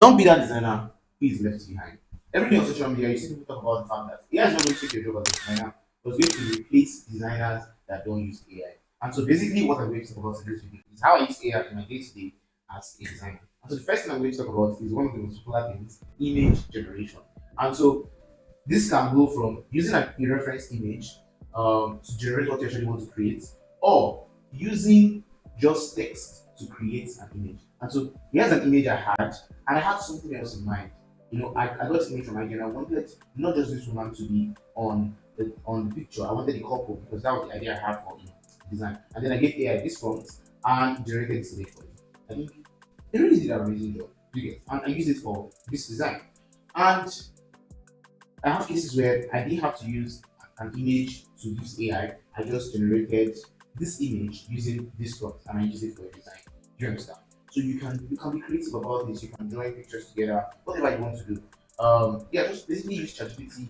Don't be that designer who is left behind. Every day on social media, you see people talk about the fact that AI is not going to take your job as a designer, but it's going to replace designers that don't use AI. And so basically, what I'm going to talk about in this video is how I use AI in my day-to-day as a designer. And so the first thing I'm going to talk about is one of the most popular things, image generation. And so this can go from using a reference image to generate what you actually want to create, or using just text to create an image. And so here's an image I had, and I had something else in mind. I got this image from my and I wanted not just this woman to be on the picture. I wanted the couple because that was the idea I had for design. And then I gave AI this prompt and generated this image for it. I think it really did an amazing job. You get, and I used it for this design. And I have cases where I didn't have to use an image to use AI. I just generated this image using this prompt and I use it for a design. Do you understand? So you can be creative about this. You can join pictures together, whatever you want to do. Yeah, just basically use ChatGPT,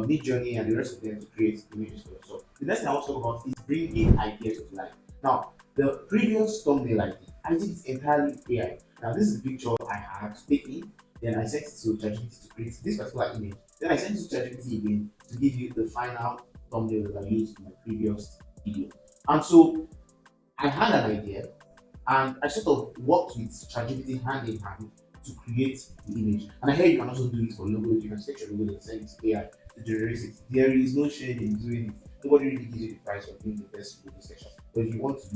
Mid Journey, and the rest of them to create images for yourself. The next thing I want to talk about is bringing ideas to life. Now, the previous thumbnail I did it entirely with AI. Now, this is the picture I had taken. Then I sent it to ChatGPT to create this particular image. Then I sent it to ChatGPT again to give you the final thumbnail that I used in my previous video. And so I had an idea and I sort of worked with ChatGPT hand in hand to create the image. And I hear you can also do it for logos. You can sketch your logo and send it to AI to generate it. There is no shame in doing it. Nobody really gives you the price of being the best logo sketcher. But if you want to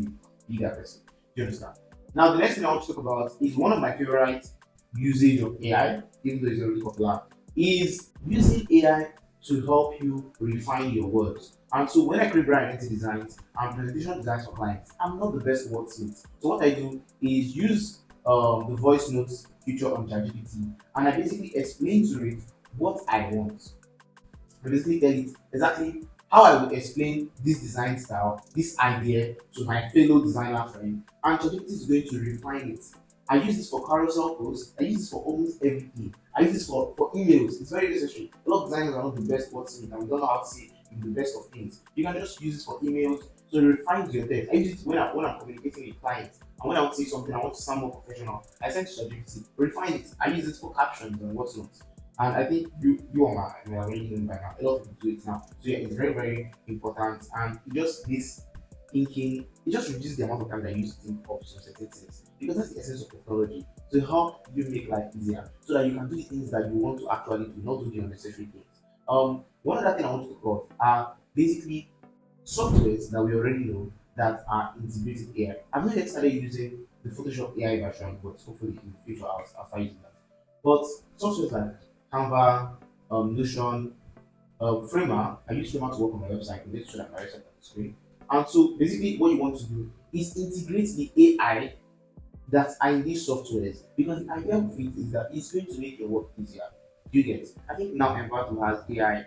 be that person, do you understand? Now, the next thing I want to talk about is one of my favorite usage of AI, even though it's already popular, is using AI to help you refine your words. And so when I create brand identity designs and presentation designs for clients, I'm not the best wordsmith. So what I do is use the voice notes feature on ChatGPT, and I basically explain to it what I want. I basically tell it exactly how I would explain this design style, this idea to my fellow designer friend, and ChatGPT is going to refine it. I use this for carousel posts. I use this for almost everything. I use this for emails. It's very necessary. A lot of designers are not the best wordsmith and we don't know how to say the best of things. You can just use this for emails. So it refines your text. I use it when I'm communicating with clients and when I want to say something, I want to sound more professional. I send it to ChatGPT, refine it. I use it for captions and whatnot. And I think you are already doing by now. A lot of people do it now. So yeah, it's very, very important. And it just this thinking, it just reduces the amount of time that you use to think of some certain things. Because that's the essence of technology. To help you make life easier. So that you can do the things that you want to actually do, not do the unnecessary things. One other thing I want to talk about are basically softwares that we already know that are integrated AI. I've not yet started using the Photoshop AI version, but hopefully in the future I'll start using that. But softwares like Canva, Notion, Framer, I use Framer to work on my website and make sure that my website is on the screen. And so basically what you want to do is integrate the AI that are in these softwares because the idea of it is that it's going to make your work easier. You get? I think now Envato has AI,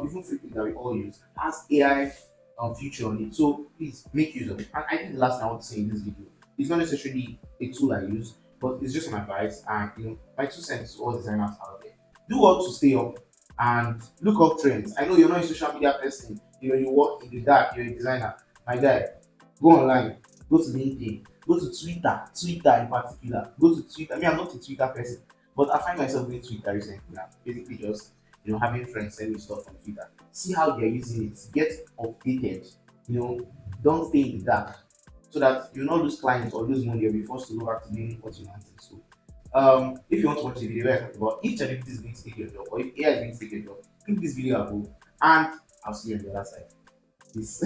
even Flipping that we all use has AI feature on it. So please make use of it. And I think the last thing I want to say in this video is not necessarily a tool I use, but it's just an advice and my 2 cents to all designers out there. Do well to stay up and look up trends. I know you're not a social media person, you work in the dark, you're a designer. My guy, go online, go to LinkedIn, go to Twitter in particular. Go to Twitter. I mean, I'm not a Twitter person, but I find myself doing Twitter recently now. Basically, just having friends send me stuff on Twitter. See how they're using it. Get updated. You know, don't stay in the dark, so that you not lose clients or lose money or be forced to go back to doing what you wanted. So, if you want to watch the video where I talk about if ChatGPT is going to take your job or if AI is going to take your job, click this video above, and I'll see you on the other side. Peace.